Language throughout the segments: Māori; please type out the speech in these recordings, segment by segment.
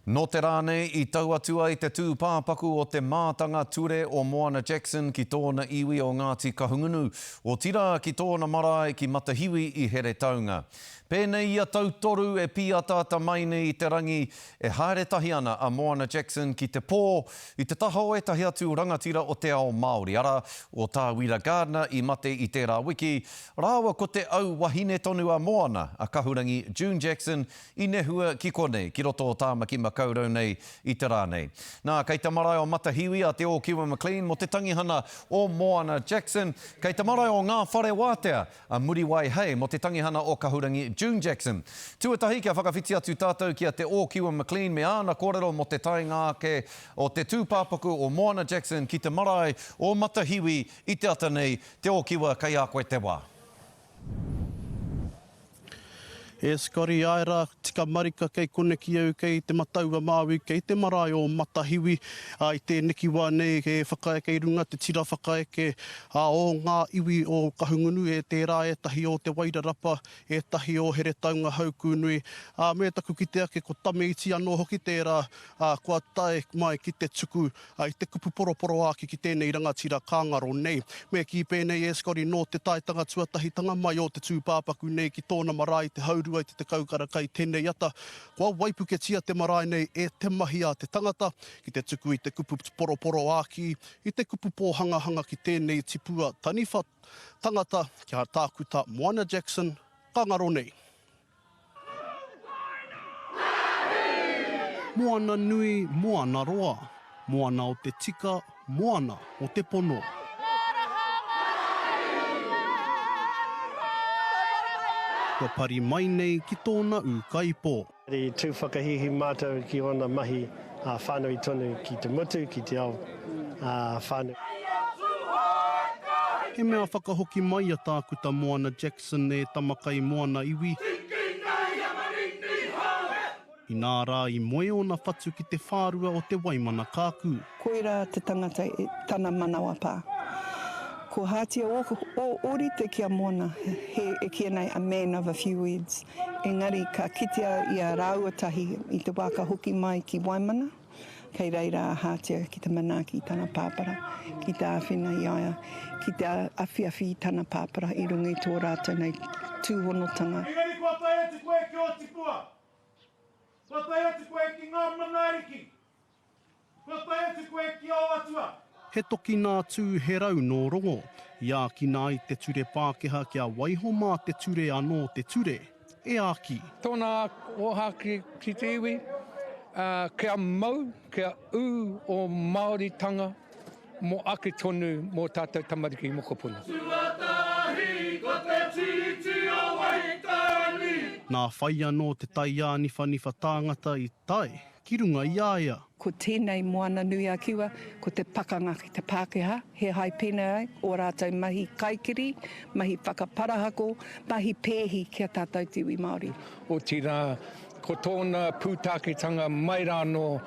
No te rānei I tauatua I te tūpāpaku o te mātanga ture o Moana Jackson ki tōna iwi o Ngāti Kahungunu, o tira ki tōna marae ki Matahiwi I here taunga. Pēnei ia tautoru e piata tamaine I te rangi e haere tahi ana a Moana Jackson ki te pō I te taha o etahi atu rangatira o te ao Māori. Ara o tā Wira Gardner I mate I tērā wiki. Rāua ko te au wahine tonu a Moana, a kahurangi June Jackson I nehua ki konei, ki roto o tāmaki makaurau nei I te rānei. Nā, kei te marae o Matahiwi a te o Kiwa McLean mo te tangihana o Moana Jackson. Kei te marae o ngā whare wātea a Muriwai Hei mo te tangihana o kahurangi June Jackson. Tuatahi kia whakawhiti atu tātou kia te o Kiwa McLean me ana kōrero mo te taingāke o te tūpāpaku o Moana Jackson ki te marae o Matahiwi I te ata nei te o Kiwa kei a koe te wā. E Scotty Aira, tika marika kei kone ki au kei te mataua māwi, kei te marae o Matahiwi, I te niki wā nei, e whakaeke I runga, te tira whakaeke o ngā iwi o Kahungunu, e tērā e tahi o te Wairarapa, e tahi o here taunga Haukunui. Me taku ki te ake, ko tame iti anō hoki tērā, kua tae mai ki te tuku, I te kupu poroporo āki ki tēnei rangatira kāngaro nei. Me ki pēnei e Scotty no te taitanga tuatahitanga mai o te tūpāpaku nei ki tōna marae te hauru ai te kaukara kai tēnei ata. Kua waipuketia te marae nei e te mahi a te tangata, ki te tuku I te kupu poroporo āki, I te kupu pōhangahanga ki tēnei tipua taniwha tangata kia tākuta Moana Jackson, ka ngaro nei. Moana nui, moana roa, moana o te tika, moana o te pono. Kua pari mai nei ki tōna ūkaipō. I tū whakahihi mātou ki ona mahi whānui tonu ki te mutu, ki te ao whānui. He mea whakahoki mai a tākuta Moana Jackson e tamakai Moana Iwi. I nā rā I moe ona whatu ki te whārua o te Waimana Kāku. Koira te tangata I tana manawa pā. Ko hātia o ori te kia Moana, he e kia nei a man of a few words. Engari ka kitea I a rauatahi I te waka hoki mai ki Waimana. Kei reira a hātia ki te manaki I tana pāpara, ki te āwhina I aia, ki te awhiawhi I tana pāpara I rungi tō rātou nei tūhonotanga. Engari kua tai atu koe ki o tipua. Kua tai atu koe ki ngā manariki. Kua tai atu koe ki o atua. He toki nā tū he rau no rongo, ia ki nā I te ture Pākehā kia waiho mā te ture anō te ture, e āki. Tōna oha ki te iwi, kia mau, kia u o Māori tanga, mo ake tonu mō tātou tamariki mokopuna. Tuatahi ko te titi o Waitani. Nā whai anō te tai āniwhaniwha tāngata I tai, ki runga I aia. Ko tēnei moana nui a kiwa, ko te pakanga ki te Pākehā, he hai pēnei ai, o rātou mahi kaikiri, mahi whakaparahako, mahi pēhi kia tātou te iwi Māori. O tira, ko tōna pūtākitanga mai rāno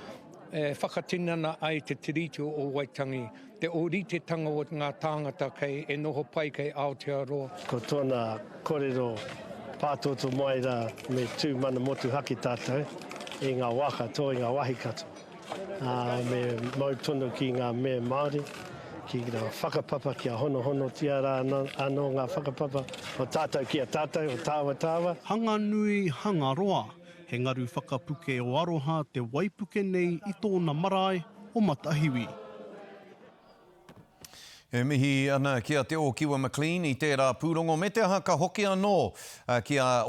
whakatinana ai te tiriti o Waitangi, te oritetanga o ngā tāngata kei e noho pai kei Aotearoa. Ko tōna kōrero pātoto mai rā me tū mana motu haki tātou, I ngā waka tō I ngā wahi katoa. Me mau tono ki ngā mea Māori, ki ngā whakapapa kia hono tia rā anō ngā whakapapa o tātou kia tātou, o tāwa. Hanga nui, hanga roa, he ngaru whakapuke o aroha te waipuke nei I tōna marae o Matahiwi. E mihi ana kia te o Kiwa McLean I tērā pūrongo. Me te aha ka hoki anō kia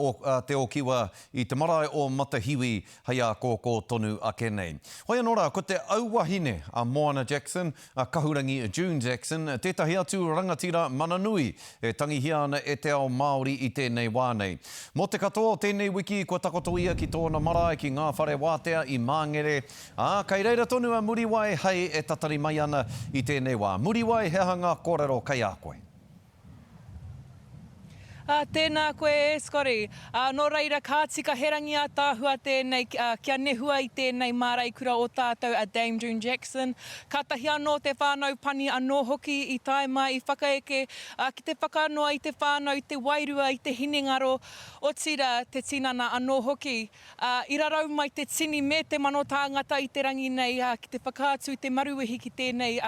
te o Kiwa I te marae o Matahiwi hei a kōkō tonu ake nei. Hoi anō rā, ko te auwahine a Moana Jackson, a kahurangi June Jackson, tētahi atu rangatira mananui e tangihia ana e te ao Māori I tēnei wānei. Mo te katoa o tēnei wiki, ko takoto ia ki tōna marae ki ngā whare wātea I Māngere. Kei reira tonu a Muriwai Hei e tatari mai ana I tēnei wā. Muriwai he hanga kōrero kai a koe. Tēnā koe, Scotty. Nō reira, kā tika herangi a tāhua tēnei, kia nehua i tēnei māraikura o tātou a Dame June Jackson. Ka tahi anō te whānau pani anō hoki i tae mai i whakaeke, ki te whakanoa i te whānau, i te wairua, i te hinengaro, o tira te tinana anō hoki. I rarau mai te tini me te mano tāngata i te rangi nei, ki te whakaatu i te maruihi ki tēnei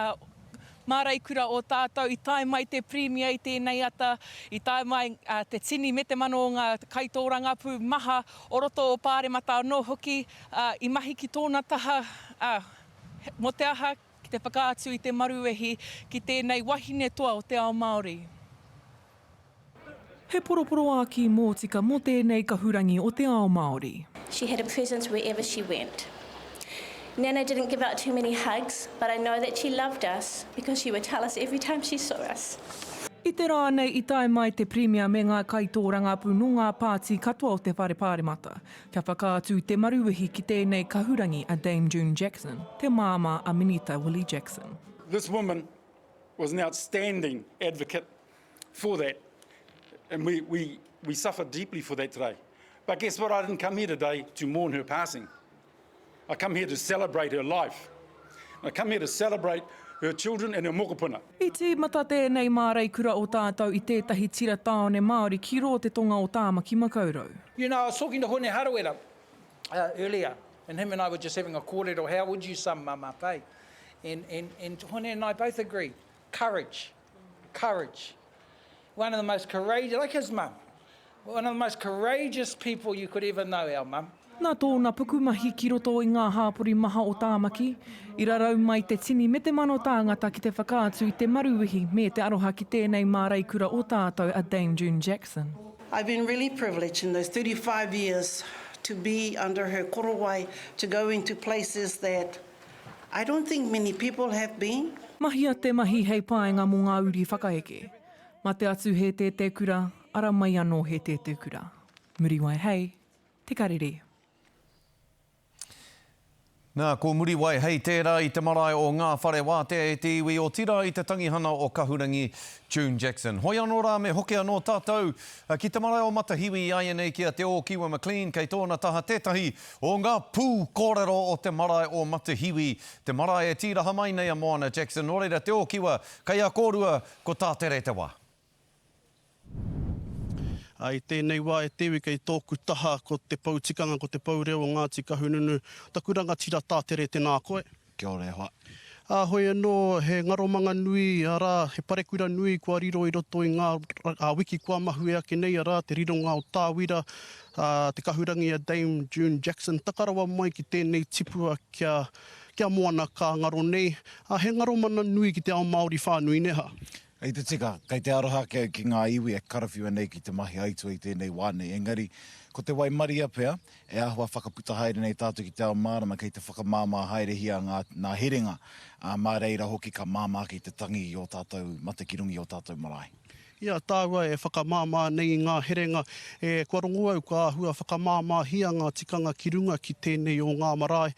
māraikura o tātou, i tae mai te premier i tēnei ata, i tae mai te tini me te mano o ngā kaitōrangapu maha o roto o Pāremata anō hoki, i mahi ki tōna taha, mo te aha ki te whakaatu i te maruehi ki tēnei wahine toa o te ao Māori. He poroporo aki mōtika mō tēnei kahurangi o te ao Māori. She had a presence wherever she went. Nana didn't give out too many hugs, but I know that she loved us because she would tell us every time she saw us. I te rā nei i tae mai te premier me ngā kaitōrangapu no ngā pāti katoa o te whare Pāremata. Kia whakaatu i te maruihi ki tēnei kahurangi a Dame June Jackson, te māma a Minita Willie Jackson. This woman was an outstanding advocate for that, and we suffer deeply for that today. But guess what? I didn't come here today to mourn her passing. I come here to celebrate her life. I come here to celebrate her children and her mokopuna. I te mata tēnei māraikura o tātou i tētahi tira tāone Māori ki ro te tonga o Tāmaki Makaurau. You know, I was talking to Hone Harawera earlier, and him and I were just having a kōrero, how would you sum Mama Pai? And Hone and I both agreed, courage. One of the most courageous, like his mum, one of the most courageous people you could ever know, our mum. Nā tōna pukumahi ki roto i ngā hāpuri maha o Tāmaki, i rarau mai te tini me te mano tāngata ki te whakaatu i te maruihi me te aroha ki tēnei māraikura o tātou a Dame June Jackson. I've been really privileged in those 35 years to be under her korowai, to go into places that I don't think many people have been. Mahia te mahi hei paenga mō ngā uri whakaeke. Ma te atu he te kura, ara mai anō he te kura. Muri wai hei, te karere. Nā, ko muri wai hei tērā i te marae o ngā whare wātea e te iwi o tira i te tangihana o kahurangi June Jackson. Hoi anō rā me hoke anō tātou ki te marae o matahiwi i aia nei kia te o Kiwa McLean kei tōna taha tētahi o ngā pū kōrero o te marae o matahiwi. Te marae e tira hamai nei a Moana Jackson. Nō reira te o Kiwa, kei a kōrua ko tā tere te wā. I tēnei wā e tewi kei tōku taha ko te pautikanga, ko te paureo o Ngāti Kahungunu. Takuranga tira tātere tēnā koe. Kia ora e hoa. Hoi anō, he ngaromanga nui, ara, he parekura nui kua riro i roto i ngā wiki kua mahu e ake nei, ara, te riro ngā o tāwira, te kahurangi a Dame June Jackson. Takarawa mai ki tēnei tipua kia moana ka ngaro nei. He ngaromana nui ki te ao Māori whānui neha. Ei te tika, kei te aroha ki ngā iwi e karawhiua nei ki te mahi aitua i tēnei wāne. Engari, ko te Waimaria pēr, e ahua whakaputa haere nei tātou ki te ao Mārama kei te whakamāmā haere hia ngā herenga. Mā reira hoki ka māmā ki te tangi i o tātou, matakirungi o tātou marae. Ia, tāua e whakamāmā nei ngā herenga. E kua rongo au ka ahua whakamāmā hia ngā tikanga ki runga ki tēnei o ngā marae.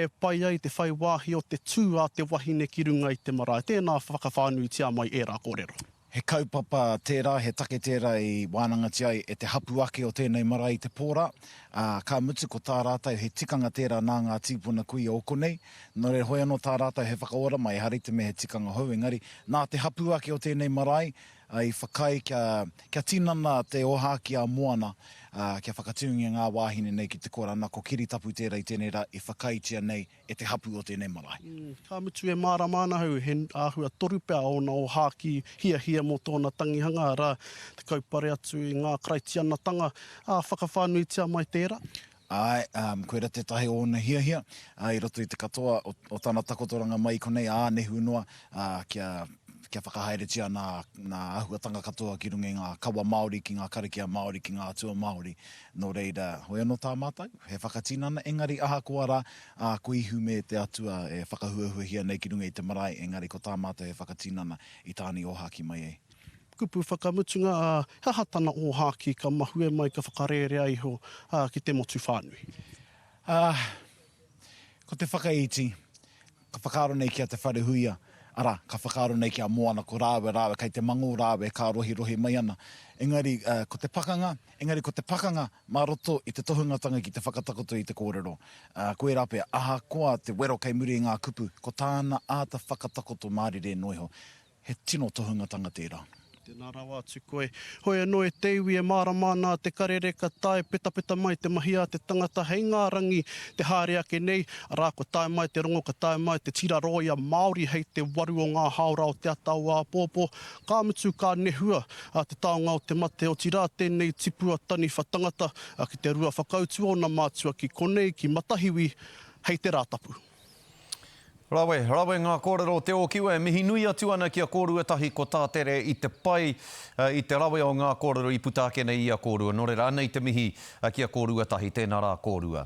E pai ai te whai wāhi o te tū a te wahine ki runga i te marae. Tēnā whakawhānui tia mai e rā kōrero. He kaupapa tērā, he take tērā i wānangati ai e te hapu ake o tēnei marae i te pōra. Ka mutu ko tā rātou he tikanga tērā nā ngā tīpuna kui o konei. Nō re hoi anō tā rātou he whakaora mai harite me he tikanga hou. Engari, nā te hapu ake o tēnei marae, i whakai kia tinana te oha ki a Moana, kia whakatūngia ngā wāhine nei ki te korana, ko kiritapu tērā i tēnei rā, i whakaitia nei e te hapu o tēnei marae. Ka mutu e māra māna hau, he āhua toru pēr ona o hāki hia mō tōna tangihanga, rā te kaupare atu i ngā kraitianatanga, whakawhānui tia mai tērā. Ai, koe ra te tahi o na hia, i roto i te katoa o tāna takotoranga mai konei, nehu noa, kia whakahaeretia nā ahuatanga katoa ki runga i ngā kawa Māori, ki ngā karakia Māori, ki ngā atua Māori. Nō reira, hoi anō tā mātai, he whakatinana, engari aha kua rā, ko ihu me te atua e whakahuahua hia nei ki runga i te marae, engari ko tā mātai he whakatinana i tāni o haki mai e. Kupu whakamutunga, hahatana o haki ka mahue mai ka whakarere aiho ki te motu whānui. Ko te whakaiti, ka whakaro nei kia te wharehuia, ara, ka whakaaro nei kia moana ko rāwe, kei te mango rāwe, ka rohi mai ana. Engari, ko te pakanga, mā roto i te tohungatanga ki te whakatakoto i te kōrero. Koe rape, aha koa te wero kei muri i ngā kupu, ko tāna āta whakatakoto mārire noiho. He tino tohungatanga tērā. Tēnā rawa atu koe. Hoi anō e te iwi e māramana te karereka tae peta mai te mahi a te tangata hei ngā rangi te haere ake nei. Arā ko tae mai te rongo, ka tae mai te tira roia Māori hei te waru o ngā haora o te atau a pōpō. Ka mutu ka nehua a te taonga o te mate o tira tēnei tipua tani whatangata ki te rua whakautu o na mātua ki konei ki matahiwi hei te rātapu. Rawe ngā kōrero te o kiwe, mihi nui atu ana kia kōrua tahi ko tātere i te pai, i te rawe o ngā kōrero i putākene i a kōrua. Nō reira, ana i te mihi kia kōrua tahi, tēnā rā kōrua.